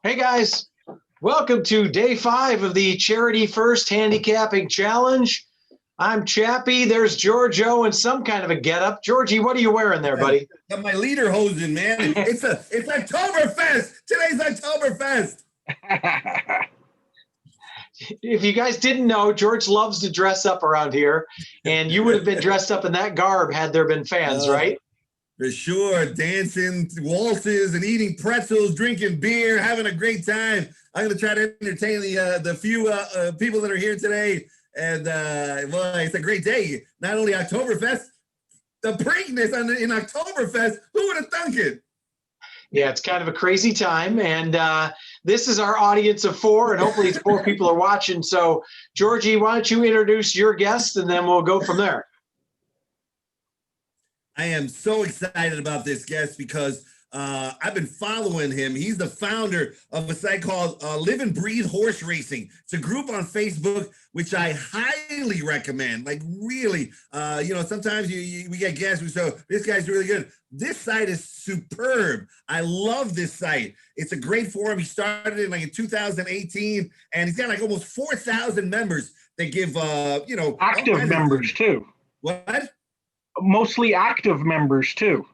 Hey guys, welcome to day 5 of the Charity First Handicapping Challenge. I'm Chappie, there's Giorgio in some kind of a getup. Georgie, what are you wearing there, buddy? Got my leader hosen, man. It's Oktoberfest. Today's Oktoberfest. If you guys didn't know, George loves to dress up around here, and you would have been dressed up in that garb had there been fans, right? For sure. Dancing, waltzes, and eating pretzels, drinking beer, having a great time. I'm going to try to entertain the few people that are here today. And, well, it's a great day. Not only Oktoberfest, the Preakness in Oktoberfest. Who would have thunk it? Yeah, it's kind of a crazy time. And this is our audience of 4, and hopefully it's 4 people are watching. So, Georgie, why don't you introduce your guest, and then we'll go from there. I am so excited about this guest because I've been following him. He's the founder of a site called Live and Breathe Horse Racing. It's a group on Facebook, which I highly recommend. Like really, sometimes we get guests who say, this guy's really good. This site is superb. I love this site. It's a great forum. He started it in 2018, and he's got like almost 4,000 members that give, active members too. What? Mostly active members too.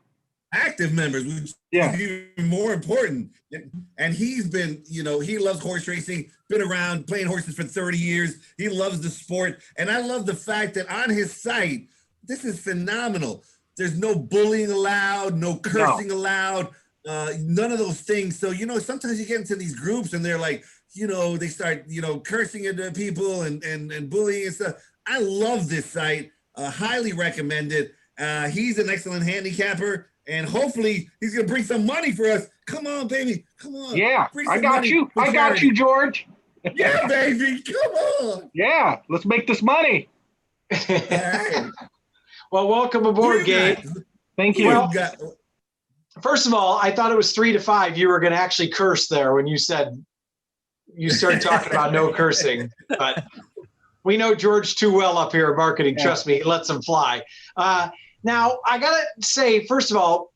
Active members, which is even more important. And he's been, he loves horse racing, been around playing horses for 30 years. He loves the sport. And I love the fact that on his site, this is phenomenal. There's no bullying allowed, no cursing allowed, none of those things. So, sometimes you get into these groups and they're like, they start, cursing at people and bullying and stuff. I love this site. Highly recommend it. He's an excellent handicapper, and hopefully he's going to bring some money for us. Come on, baby. Come on. Yeah, I got you. I got you, George. Yeah, baby. Come on. Yeah, let's make this money. All right. Well, welcome aboard, Gabe. Thank you. Well, first of all, I thought it was 3 to 5. You were going to actually curse there when you started talking about no cursing, but we know George too well up here in marketing. Yeah. Trust me, he lets them fly. Now, I got to say, first of all,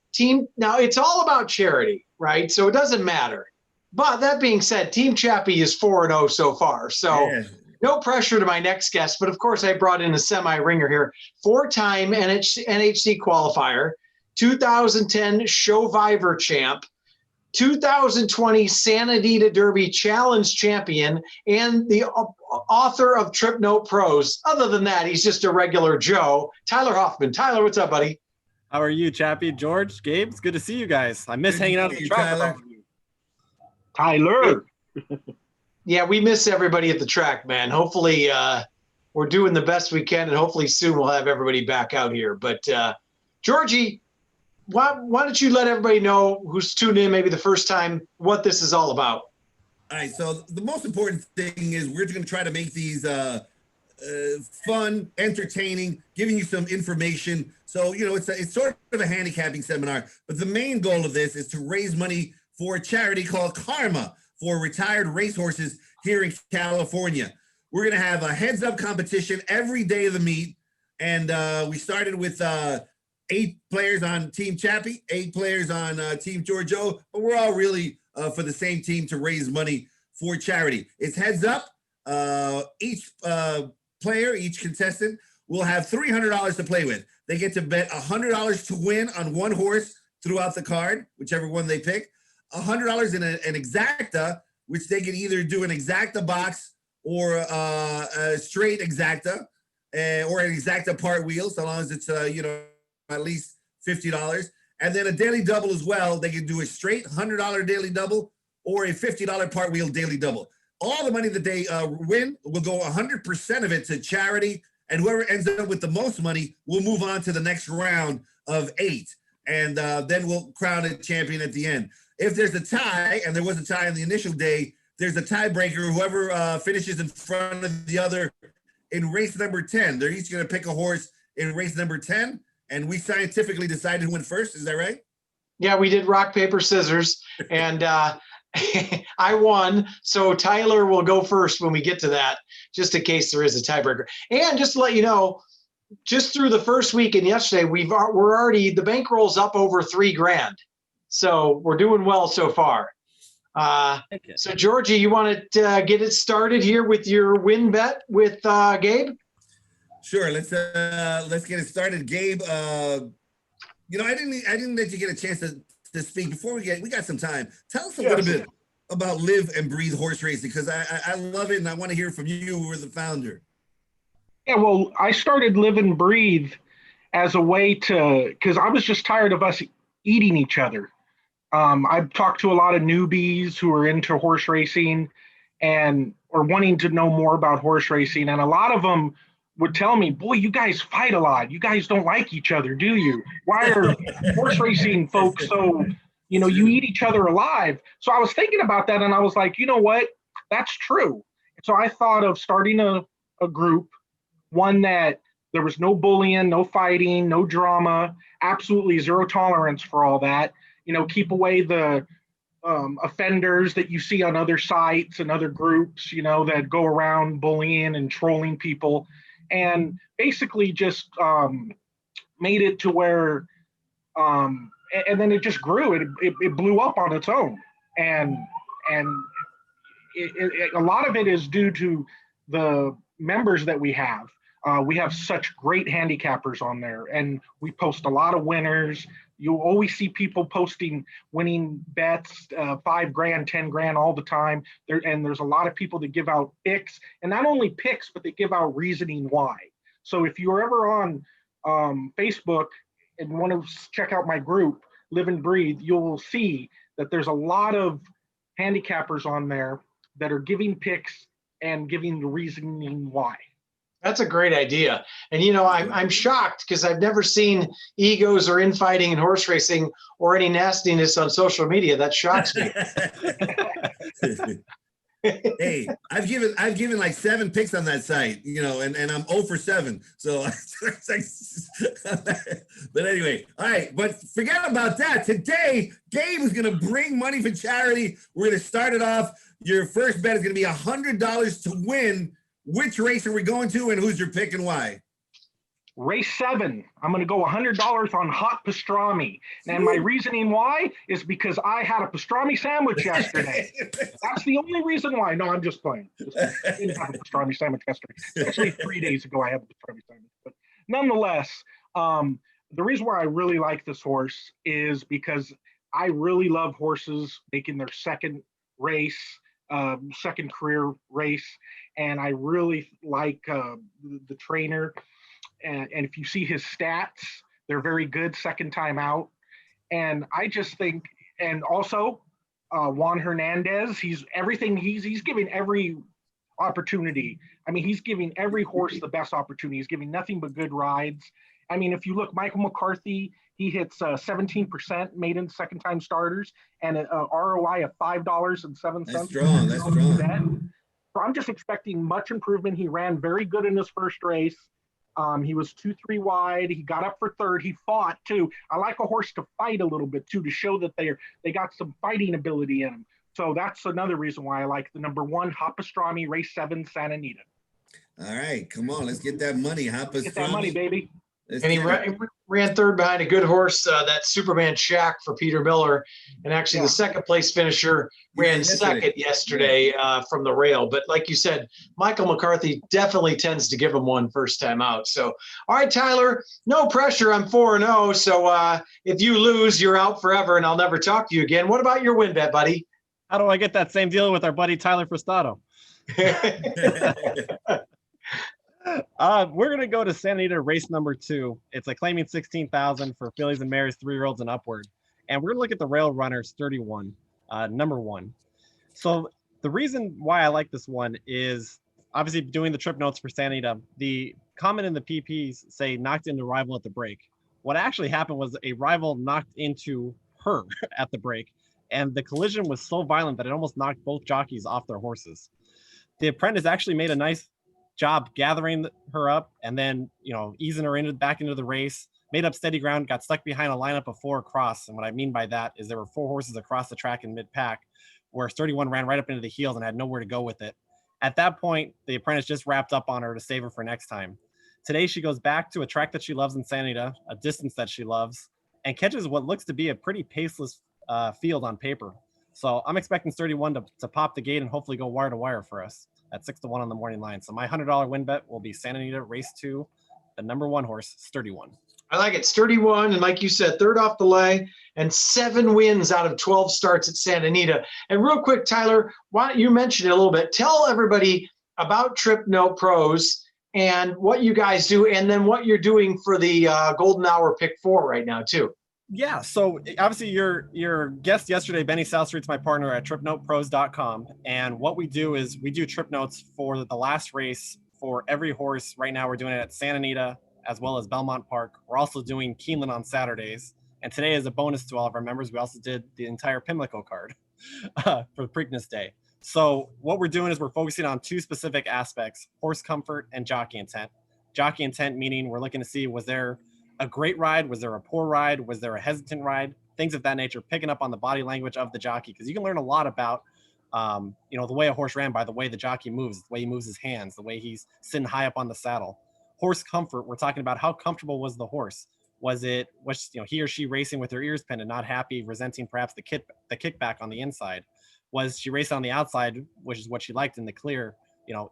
now it's all about charity, right? So it doesn't matter. But that being said, Team Chappie is 4-0 so far. So no pressure to my next guest. But, of course, I brought in a semi-ringer here. 4-time NHC qualifier, 2010 Showviver champ, 2020 Santa Anita Derby Challenge champion, and the author of Trip Note Pros. Other than that, he's just a regular Joe. Tyler Hoffman. Tyler, what's up, buddy? How are you, Chappie? George, Gabe, it's good to see you guys. I miss hanging out at the track. Tyler. Yeah, we miss everybody at the track, man. Hopefully we're doing the best we can, and hopefully soon we'll have everybody back out here. But Georgie, why don't you let everybody know who's tuned in maybe the first time what this is all about? All right, so the most important thing is we're going to try to make these fun, entertaining, giving you some information. So, it's sort of a handicapping seminar, but the main goal of this is to raise money for a charity called Karma for retired racehorses here in California. We're going to have a heads-up competition every day of the meet, and we started with 8 players on Team Chappie, 8 players on Team Giorgio, but we're all really for the same team to raise money for charity. It's heads up. Each player, each contestant will have $300 to play with. They get to bet $100 to win on one horse throughout the card, whichever one they pick, $100 in an exacta, which they can either do an exacta box or a straight exacta or an exacta part wheel, so long as it's, at least $50, and then a daily double as well. They can do a straight $100 daily double or a $50 part wheel daily double. All the money that they win will go 100% of it to charity, and whoever ends up with the most money will move on to the next round of 8, and then we'll crown a champion at the end. If there's a tie, and there was a tie on the initial day, there's a tiebreaker. Whoever finishes in front of the other in race number 10, they're each going to pick a horse in race number 10. And we scientifically decided who went first. Is that right? Yeah, we did rock, paper, scissors. And I won. So Tyler will go first when we get to that, just in case there is a tiebreaker. And just to let you know, just through the first week and yesterday, we're already, the bankroll's up over $3,000. So we're doing well so far. So Georgie, you want to get it started here with your win bet with Gabe? Sure. Let's get it started, Gabe. I didn't let you get a chance to speak before we got some time. Tell us a little bit about Live and Breathe Horse Racing, because I love it and I want to hear from you, who are the founder. Yeah, well, I started Live and Breathe as a way to, because I was just tired of us eating each other. I've talked to a lot of newbies who are into horse racing and or wanting to know more about horse racing, and a lot of them would tell me, "Boy, you guys fight a lot. You guys don't like each other, do you? Why are horse racing folks so, you eat each other alive?" So I was thinking about that, and I was like, you know what? That's true. So I thought of starting a group, one that there was no bullying, no fighting, no drama, absolutely zero tolerance for all that. Keep away the offenders that you see on other sites and other groups, that go around bullying and trolling people, and basically just made it to where, and then it just grew. It blew up on its own, and a lot of it is due to the members that we have. We have such great handicappers on there, and we post a lot of winners. You'll always see people posting winning bets, 5 grand, 10 grand all the time. There's a lot of people that give out picks, and not only picks, but they give out reasoning why. So if you're ever on Facebook and want to check out my group, Live and Breathe, you'll see that there's a lot of handicappers on there that are giving picks and giving the reasoning why. That's a great idea. And, I'm shocked because I've never seen egos or infighting in horse racing or any nastiness on social media. That shocks me. Hey, I've given like 7 picks on that site, and I'm 0 for 7. So, but anyway, all right. But forget about that. Today, Gabe is going to bring money for charity. We're going to start it off. Your first bet is going to be $100 to win. Which race are we going to, and who's your pick and why? Race 7. I'm going to go $100 on hot pastrami. And my reasoning why is because I had a pastrami sandwich yesterday. That's the only reason why. No, I'm just playing. I didn't have a pastrami sandwich yesterday. Actually, 3 days ago, I had a pastrami sandwich. But nonetheless, the reason why I really like this horse is because I really love horses making their second race, second career race. And I really like the trainer. And if you see his stats, they're very good second time out. And I just think, and also Juan Hernandez, he's giving every opportunity. I mean, he's giving every horse the best opportunity. He's giving nothing but good rides. I mean, if you look, Michael McCarthy, he hits 17% maiden second time starters and an ROI of $5.07. That's strong. That's strong. So I'm just expecting much improvement. He ran very good in his first race. He was 2-3 wide. He got up for third. He fought too. I like a horse to fight a little bit too, to show that they got some fighting ability in them. So that's another reason why I like the number 1 Hot Pastrami, race 7, Santa Anita. All right, come on, let's get that money, Hot Pastrami. Get that money, baby. And he ran third behind a good horse, that Superman Shack for Peter Miller. And actually the second place finisher ran second yesterday from the rail. But like you said, Michael McCarthy definitely tends to give him one first time out. So, all right, Tyler, no pressure. I'm 4-0. So if you lose, you're out forever and I'll never talk to you again. What about your win bet, buddy? How do I get that same deal with our buddy Tyler Frustato? We're gonna go to Santa Anita race number 2. It's a claiming 16,000 for fillies and mares, 3-year-olds and upward. And we're gonna look at the rail runners 31, number 1. So the reason why I like this one is obviously doing the trip notes for Santa Anita. The comment in the PPs say knocked into rival at the break. What actually happened was a rival knocked into her at the break, and the collision was so violent that it almost knocked both jockeys off their horses. The apprentice actually made a nice job gathering her up and then, easing her back into the race, made up steady ground, got stuck behind a lineup of 4 across. And what I mean by that is there were 4 horses across the track in mid-pack, where 31 ran right up into the heels and had nowhere to go with it. At that point, the apprentice just wrapped up on her to save her for next time. Today, she goes back to a track that she loves in Santa Anita, a distance that she loves, and catches what looks to be a pretty paceless field on paper. So I'm expecting Sturdy One to pop the gate and hopefully go wire to wire for us at 6-1 on the morning line. So my $100 win bet will be Santa Anita Race 2, the number 1 horse, Sturdy One. I like it. Sturdy One, and like you said, third off the leg, and 7 wins out of 12 starts at Santa Anita. And real quick, Tyler, why don't you mention it a little bit? Tell everybody about Trip Note Pros and what you guys do, and then what you're doing for the Golden Hour Pick 4 right now, too. Yeah, so obviously your guest yesterday, Benny Southstreet's my partner at tripnotepros.com. And what we do is we do trip notes for the last race for every horse. Right now we're doing it at Santa Anita as well as Belmont Park. We're also doing Keeneland on Saturdays. And today, as a bonus to all of our members, we also did the entire Pimlico card for the Preakness Day. So what we're doing is we're focusing on 2 specific aspects: horse comfort and jockey intent. Jockey intent meaning we're looking to see, was there a great ride? Was there a poor ride? Was there a hesitant ride? Things of that nature, picking up on the body language of the jockey, because you can learn a lot about, the way a horse ran by the way the jockey moves, the way he moves his hands, the way he's sitting high up on the saddle. Horse comfort, we're talking about how comfortable was the horse? Was he or she racing with her ears pinned and not happy, resenting perhaps the kickback on the inside? Was she racing on the outside, which is what she liked, in the clear,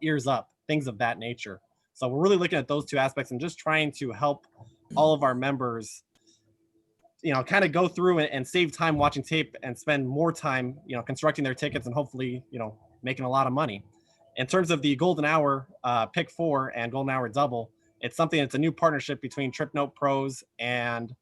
ears up, things of that nature. So we're really looking at those 2 aspects and just trying to help all of our members, kind of go through and save time watching tape and spend more time, constructing their tickets and hopefully, making a lot of money. In terms of the Golden Hour Pick 4 and Golden Hour Double, it's a new partnership between Trip Note Pros and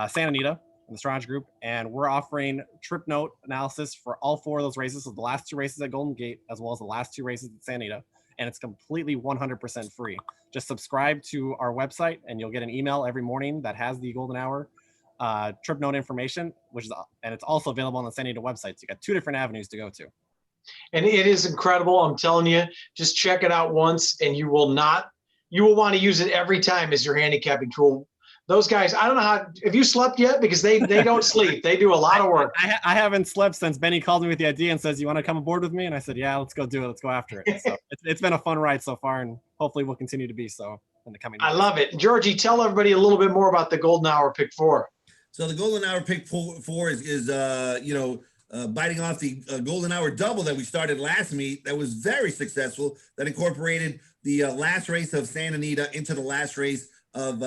Santa Anita and the Strange Group, and we're offering Trip Note analysis for all 4 of those races, so the last 2 races at Golden Gate as well as the last 2 races at Santa Anita, and it's completely 100% free. Just subscribe to our website and you'll get an email every morning that has the Golden Hour Trip Note information, and it's also available on the Santa Anita website. So you got 2 different avenues to go to. And it is incredible. I'm telling you, just check it out once and you will want to use it every time as your handicapping tool. Those guys, I don't know if you slept yet, because they don't sleep. They do a lot of work. I haven't slept since Benny called me with the idea and says, "You want to come aboard with me?" And I said, "Yeah, let's go do it. Let's go after it." So it's been a fun ride so far, and hopefully we'll continue to be so in the coming months. I love it. Georgie, tell everybody a little bit more about the Golden Hour Pick 4. So the Golden Hour Pick 4 is biting off the Golden Hour Double that we started last meet. That was very successful. That incorporated the last race of Santa Anita into the last race of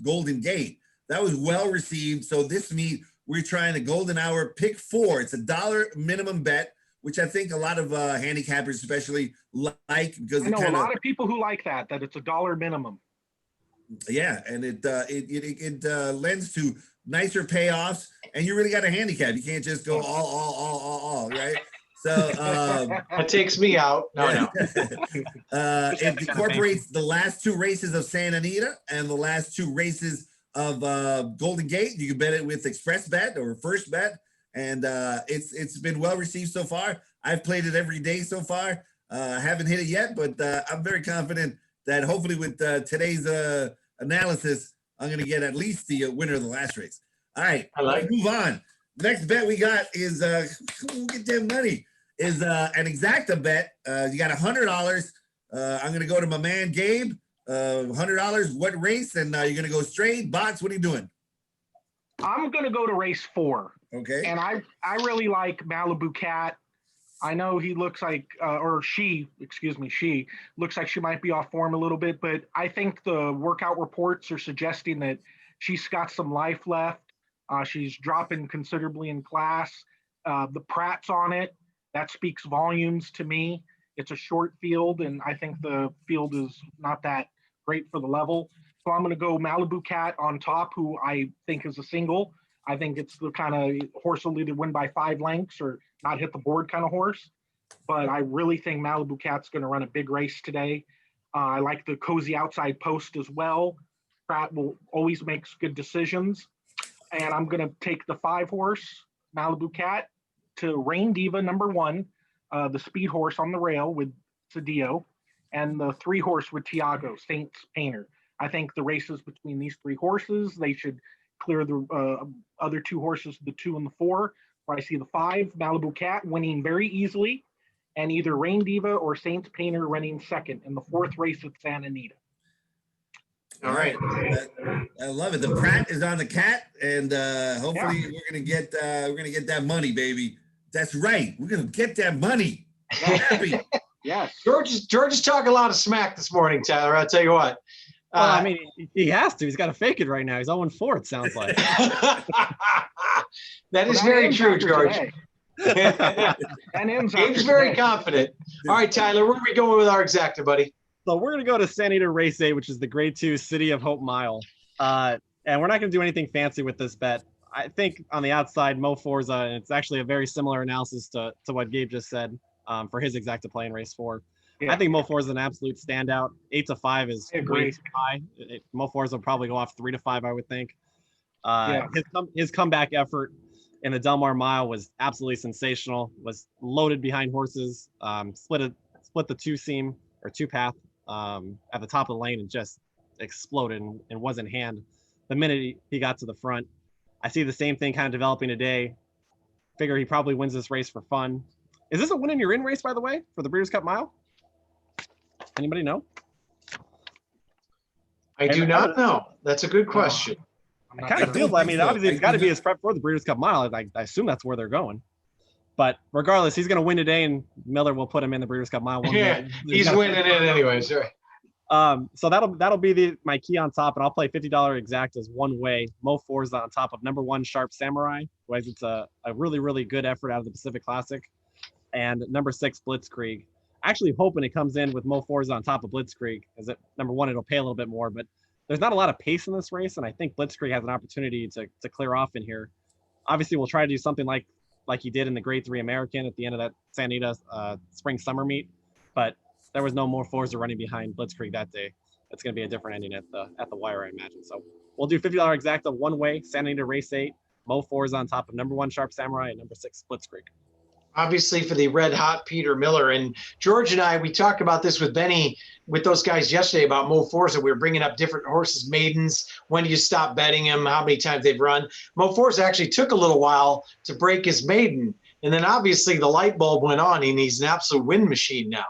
Golden Gate. That was well received. So this meet, we're trying the Golden Hour Pick 4. It's $1 minimum bet, which I think a lot of handicappers especially like, because I know a lot of people who like that it's $1 minimum. Yeah, and it lends to nicer payoffs, and you really got a handicap. You can't just go all, right? So that takes me out. No. It incorporates the last 2 races of Santa Anita and the last 2 races of Golden Gate. You can bet it with Express Bet or First Bet, and it's been well received so far. I've played it every day so far. I haven't hit it yet, but I'm very confident that hopefully with today's analysis, I'm going to get at least the winner of the last race. All right, move on. Next bet we got is we'll get that money. Is an exacta bet. You got $100. I'm going to go to my man Gabe. $100. What race? And you're going to go straight box. What are you doing? I'm going to go to race 4. Okay. And I really like Malibu Cat. I know he looks like, she looks like she might be off form a little bit, but I think the workout reports are suggesting that she's got some life left. She's dropping considerably in class. The Pratt's on it. That speaks volumes to me. It's a short field, and I think the field is not that great for the level. So I'm going to go Malibu Cat on top, who I think is a single. I think it's the kind of horse will either win by 5 lengths or not hit the board kind of horse. But I really think Malibu Cat's going to run a big race today. I like the cozy outside post as well. Pratt will always make good decisions. And I'm going to take the 5 horse, Malibu Cat, to Rain Diva number 1, the speed horse on the rail with Cedillo, and the 3 horse with Tiago, Saints Painter. I think the races between these 3 horses, they should clear the other 2 horses, the 2 and the 4. So I see the 5, Malibu Cat, winning very easily, and either Rain Diva or Saints Painter running second in the 4th race at Santa Anita. All right. I love it. The Pratt is on the cat, and hopefully we're gonna get that money, baby. That's right. We're gonna get that money. Happy. Yes. George is talking a lot of smack this morning, Tyler. I'll tell you what. Well, I mean, he has to. He's got to fake it right now. He's 0-4, it sounds like. That is very true, George. And Gabe's very confident. All right, Tyler, where are we going with our exacta, buddy? So we're going to go to Santa Anita Race 8, which is the Grade 2 City of Hope Mile. And we're not going to do anything fancy with this bet. I think on the outside, Mo Forza, and it's actually a very similar analysis to what Gabe just said for his exacta play in Race 4. Yeah. I think Mo Forza is an absolute standout. 8-5 is way too high. Mo Forza will probably go off 3-5, I would think. His comeback effort in the Del Mar Mile was absolutely sensational. Was loaded behind horses, split the two-seam or two-path at the top of the lane and just exploded and was in hand the minute he got to the front. I see the same thing kind of developing today. Figure he probably wins this race for fun. Is this a win and you're in race, by the way, for the Breeders' Cup Mile? Anybody know? I do not know. That's a good question. I kind of feel, I mean, obviously it's got to be his prep for the Breeders' Cup Mile. I assume that's where they're going. But regardless, he's going to win today, and Miller will put him in the Breeders' Cup Mile. He's winning it anyways. Right. So that'll be my key on top, and I'll play $50 exactas one way. Mo Forza on top of number 1 Sharp Samurai, who has it's a really, really good effort out of the Pacific Classic, and number 6 Blitzkrieg. Actually hoping it comes in with Mo Forza on top of Blitzkrieg, because number 1, it'll pay a little bit more, but there's not a lot of pace in this race, and I think Blitzkrieg has an opportunity to clear off in here. Obviously, we'll try to do something like he did in the Grade 3 American at the end of that Santa Anita spring-summer meet, but there was no Mo Forza running behind Blitzkrieg that day. It's going to be a different ending at the wire, I imagine. So we'll do $50 exacta one way, Santa Anita Race 8, Mo Forza on top of number 1 Sharp Samurai and number 6 Blitzkrieg. Obviously for the red hot Peter Miller. And George and I, we talked about this with Benny, with those guys yesterday about Mo Forza. We were bringing up different horses, maidens. When do you stop betting him? How many times they've run? Mo Forza actually took a little while to break his maiden. And then obviously the light bulb went on and he's an absolute win machine now.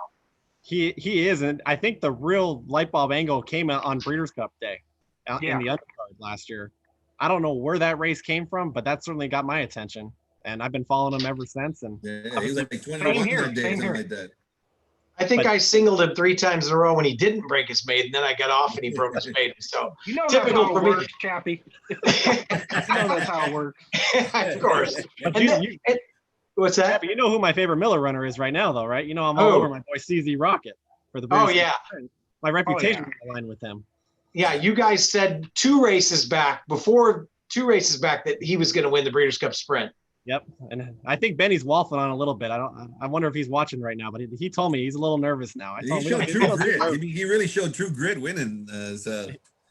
He is. And I think the real light bulb angle came out on Breeders' Cup Day in the undercard last year. I don't know where that race came from, but that certainly got my attention. And I've been following him ever since. And yeah, he was like 21 that day, something like that. I think I singled him 3 times in a row when he didn't break his maiden. Then I got off and he broke his maiden. So typical for me, Chappie. That's how it works. Of course. What's that? Chappie, you know who my favorite Miller runner is right now, though, right? You know I'm all over my boy CZ Rocket for the. Oh yeah. My reputation is aligned with him. Yeah, you guys said 2 races back that he was going to win the Breeders' Cup Sprint. Yep, and I think Benny's waffling on a little bit. I wonder if he's watching right now, but he told me he's a little nervous now. He showed true grit. He really showed true grit winning.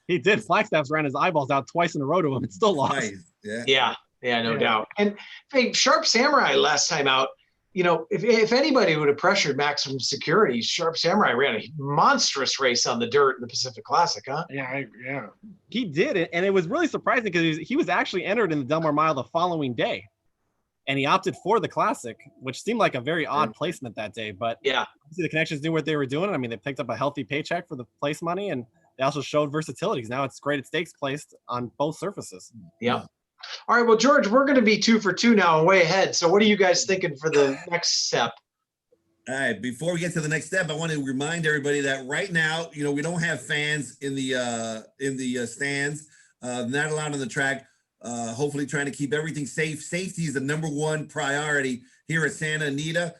He did. Flagstaff's ran his eyeballs out twice in a row to him and still lost. Nice. Yeah, no doubt. And hey, Sharp Samurai last time out, you know, if anybody would have pressured Maximum Security, Sharp Samurai ran a monstrous race on the dirt in the Pacific Classic, huh? Yeah. He did it, and it was really surprising because he was actually entered in the Del Mar Mile the following day. And he opted for the Classic, which seemed like a very odd placement that day. But yeah, the Connections knew what they were doing. I mean, they picked up a healthy paycheck for the place money, and they also showed versatility. Now it's graded stakes placed on both surfaces. Yeah. All right. Well, George, we're going to be 2 for 2 now and way ahead. So what are you guys thinking for the next step? All right. Before we get to the next step, I want to remind everybody that right now, you know, we don't have fans in the stands, not allowed on the track. Hopefully trying to keep everything safe. Safety is the number 1 priority here at Santa Anita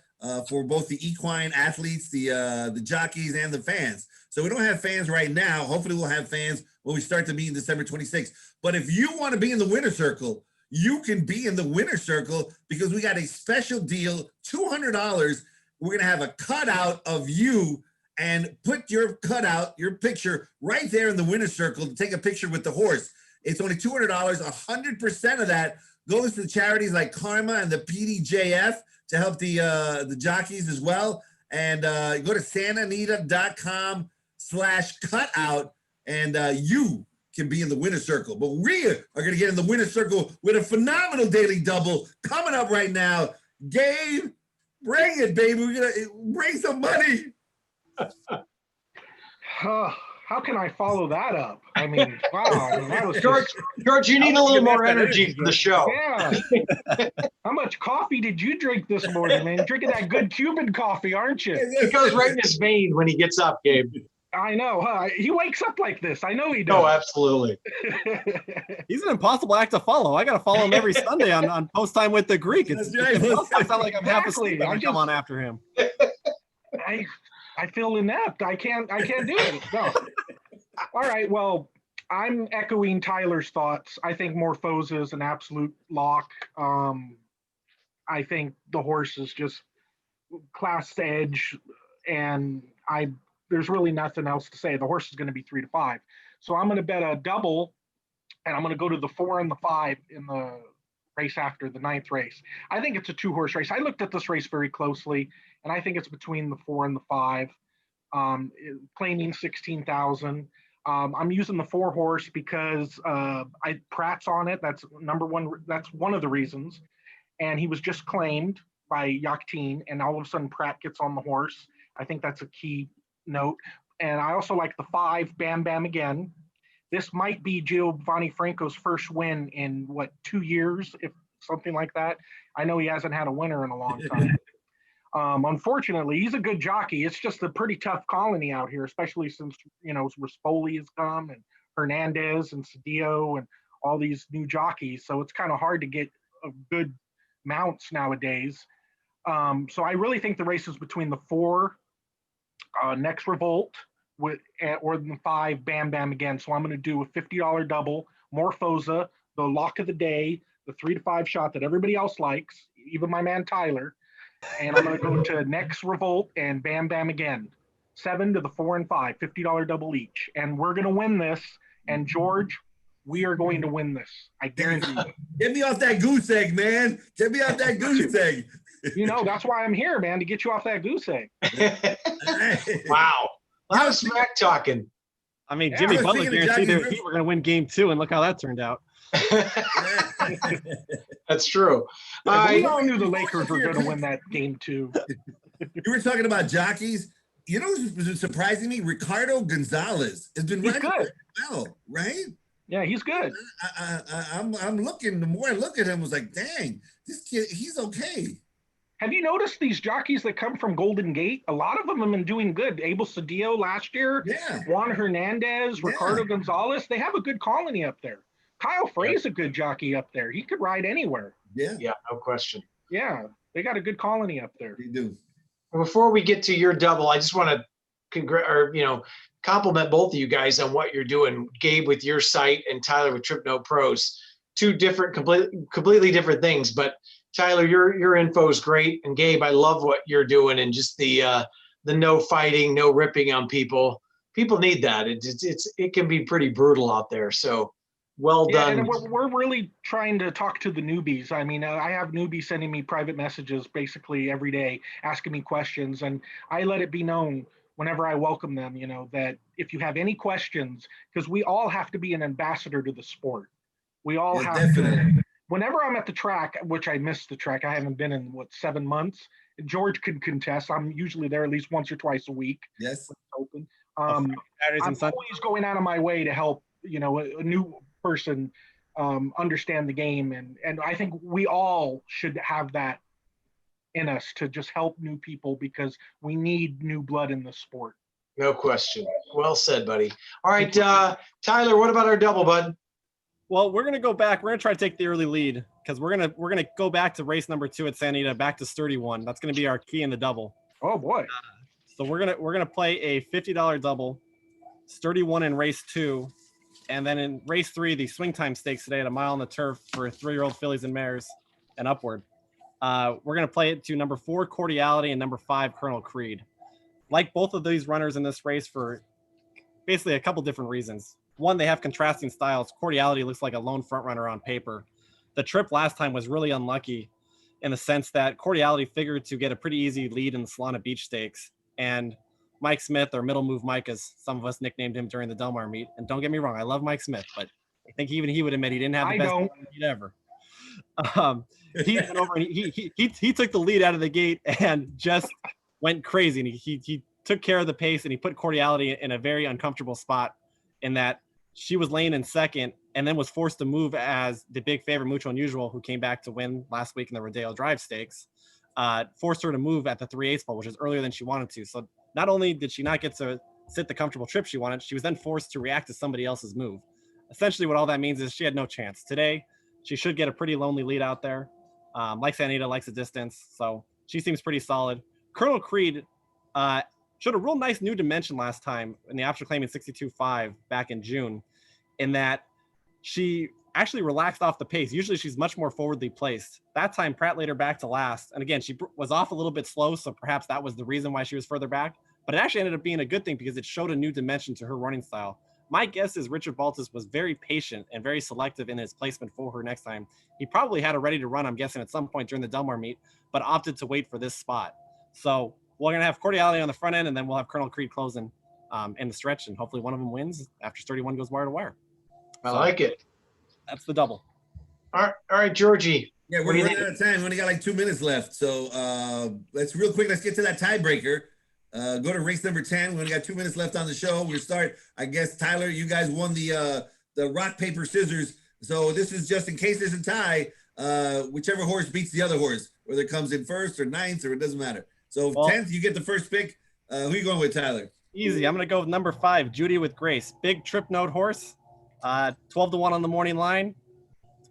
for both the equine athletes, the jockeys, and the fans. So we don't have fans right now. Hopefully we'll have fans when we start the meet in December 26th. But if you want to be in the winner's circle, you can be in the winner's circle because we got a special deal, $200. We're going to have a cutout of you and put your cutout, your picture right there in the winner's circle to take a picture with the horse. It's only $200. 100% of that goes to charities like Karma and the PDJF to help the jockeys as well. And go to santanita.com/cutout and you can be in the winner's circle. But we are going to get in the winner's circle with a phenomenal daily double coming up right now. Gabe, bring it, baby. We're going to bring some money. How can I follow that up? I mean, wow. I mean, that was George, just, George, you need a little more energy energy, for the show. yeah. How much coffee did you drink this morning, man? You're drinking that good Cuban coffee, aren't you? It goes right in his vein when he gets up, Gabe. I know, huh? He wakes up like this. I know he Oh, does. absolutely. He's an impossible act to follow. I got to follow him every Sunday on Post Time with the Greek. It's That's right. I sound like I'm half asleep Exactly. when I come on after him. I feel inept. I can't do it. No. All right. Well, I'm echoing Tyler's thoughts. I think Morphosa is an absolute lock. I think the horse is just class edge, and there's really nothing else to say. The horse is going to be 3 to 5. So I'm going to bet a double, and I'm going to go to the 4 and the 5 in the race after the 9th race. I think it's a 2-horse race. I looked at this race very closely, and I think it's between the 4 and the 5. Claiming 16,000. I'm using the 4-horse because Pratt's on it. That's number one. That's one of the reasons. And he was just claimed by Yakteen, and all of a sudden Pratt gets on the horse. I think that's a key note. And I also like the 5, Bam Bam again. This might be Giovanni Franco's first win in 2 years, if something like that. I know he hasn't had a winner in a long time. Unfortunately, he's a good jockey. It's just a pretty tough colony out here, especially since, Rispoli has come and Hernandez and Cedillo and all these new jockeys. So it's kind of hard to get a good mounts nowadays. So I really think the race is between the 4, Next Revolt, or the 5, Bam Bam again. So I'm going to do a $50 double, Morphosa, the lock of the day, the 3 to 5 shot that everybody else likes, even my man Tyler. And I'm going to go to Next Revolt and Bam Bam again. 7 to the 4 and 5, $50 double each. And we're going to win this. And George, we are going to win this. I guarantee you. Get me off that goose egg, man. Get me off that goose egg. That's why I'm here, man, to get you off that goose egg. Wow. A lot of smack talking. I mean, Yeah, Jimmy I was Butler thinking of guaranteed Jackie that we were going to win game 2, and look how that turned out. That's true. We all knew the Lakers were going to win that game 2. You were talking about jockeys. You know what's surprising me? Ricardo Gonzalez has been running good. well, right? Yeah, he's good. I'm looking. The more I look at him, I was like, dang, this kid, he's okay. Have you noticed these jockeys that come from Golden Gate? A lot of them have been doing good. Abel Cedillo last year, Yeah. Juan Hernandez, Ricardo Gonzalez. They have a good colony up there. Kyle Frey's a good jockey up there. He could ride anywhere. Yeah, Yeah, no question. Yeah, they got a good colony up there. they do. Before we get to your double, I just want to compliment both of you guys on what you're doing. Gabe with your site and Tyler with Trip Note Pros. 2 different, completely different things. But Tyler, your info is great, and Gabe, I love what you're doing, and just the no fighting, no ripping on people. People need that. It can be pretty brutal out there. So well done. And we're really trying to talk to the newbies. I mean, I have newbies sending me private messages basically every day, asking me questions, and I let it be known whenever I welcome them, that if you have any questions, because we all have to be an ambassador to the sport. We all have definitely. to. Whenever I'm at the track, which I missed the track, I haven't been in 7 months. George can contest. I'm usually there at least once or twice a week. Yes. Open. Saturdays I'm and Sundays. always going out of my way to help, a new person understand the game, and I think we all should have that in us to just help new people because we need new blood in the sport. No question. Well said, buddy. All right, Tyler, what about our double, bud? Well, we're going to go back. We're going to try to take the early lead because we're going to go back to race number 2 at Santa Anita, back to Sturdy 1. That's going to be our key in the double. Oh boy. So we're going to play a $50 double, Sturdy 1 in race 2, and then in race 3, the swing time stakes today at a mile on the turf for 3-year-old fillies and mares and upward. We're going to play it to number 4, Cordiality, and number 5, Colonel Creed. Like both of these runners in this race for basically a couple different reasons. One, they have contrasting styles. Cordiality looks like a lone front runner on paper. The trip last time was really unlucky in the sense that Cordiality figured to get a pretty easy lead in the Solana Beach Stakes. And Mike Smith, or Middle Move Mike, as some of us nicknamed him during the Del Mar meet. And don't get me wrong, I love Mike Smith, but I think even he would admit he didn't have the best lead ever. He went over and he took the lead out of the gate and just went crazy. And he took care of the pace, and he put Cordiality in a very uncomfortable spot in that she was laying in second and then was forced to move as the big favorite Mucho Unusual, who came back to win last week in the Rodeo Drive Stakes, forced her to move at the 3/8 pole, which is earlier than she wanted to. So not only did she not get to sit the comfortable trip she wanted, she was then forced to react to somebody else's move. Essentially, what all that means is she had no chance. Today, she should get a pretty lonely lead out there. Likes Anita, likes the distance, so she seems pretty solid. Colonel Creed showed a real nice new dimension last time in the option claiming 62.5 back in June, in that she actually relaxed off the pace. Usually she's much more forwardly placed. That time Pratt laid her back to last. And again, she was off a little bit slow, so perhaps that was the reason why she was further back. But it actually ended up being a good thing because it showed a new dimension to her running style. My guess is Richard Baltus was very patient and very selective in his placement for her next time. He probably had her ready to run, I'm guessing, at some point during the Delmar meet, but opted to wait for this spot. So we're going to have Cordiality on the front end, and then we'll have Colonel Creed closing in the stretch, and hopefully one of them wins after 31 goes wire to wire. I like it. That's the double. All right, Georgie. Yeah, we're running out of time. We only got like 2 minutes left. So let's real quick. Let's get to that tiebreaker. Go to race number 10. We only got 2 minutes left on the show. We'll start. I guess, Tyler, you guys won the rock, paper, scissors. So this is just in case there's a tie, whichever horse beats the other horse, whether it comes in first or ninth, or it doesn't matter. So 10th, you get the first pick. Who are you going with, Tyler? Easy. I'm going to go with number 5, Judy with Grace. Big trip note horse. 12-1 on the morning line.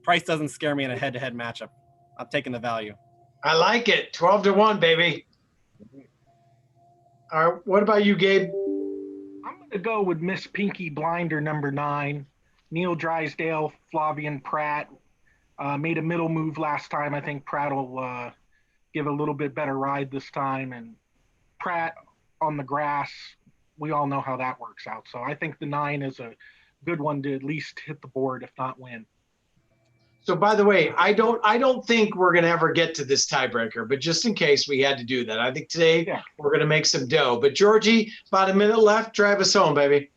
Price doesn't scare me in a head-to-head matchup. I'm taking the value. I like it. 12-1, baby. All right. What about you, Gabe? I'm going to go with Miss Pinky Blinder, number 9. Neil Drysdale, Flavian Pratt. Made a middle move last time. I think Pratt will give a little bit better ride this time. And Pratt on the grass, we all know how that works out. So I think the 9 is a good one to at least hit the board, if not win. So, by the way, I don't think we're going to ever get to this tiebreaker, but just in case we had to do that, I think today we're going to make some dough. But Georgie, about a minute left. Drive us home, baby.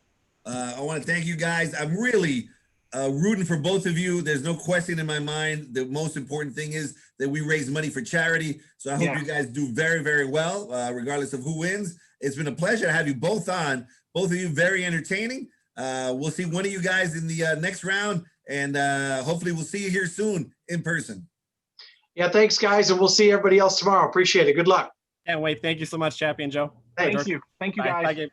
I want to thank you guys. I'm really rooting for both of you. There's no question in my mind. The most important thing is that we raise money for charity. So I hope you guys do very, very well, regardless of who wins. It's been a pleasure to have you both on. Both of you very entertaining. We'll see one of you guys in the next round, and hopefully we'll see you here soon in person. Yeah, thanks, guys, and we'll see everybody else tomorrow. Appreciate it. Good luck. Can't wait. Thank you so much, Chappie and Joe. Thanks. Thank you. Thank you, Bye. guys. Bye, Gabe.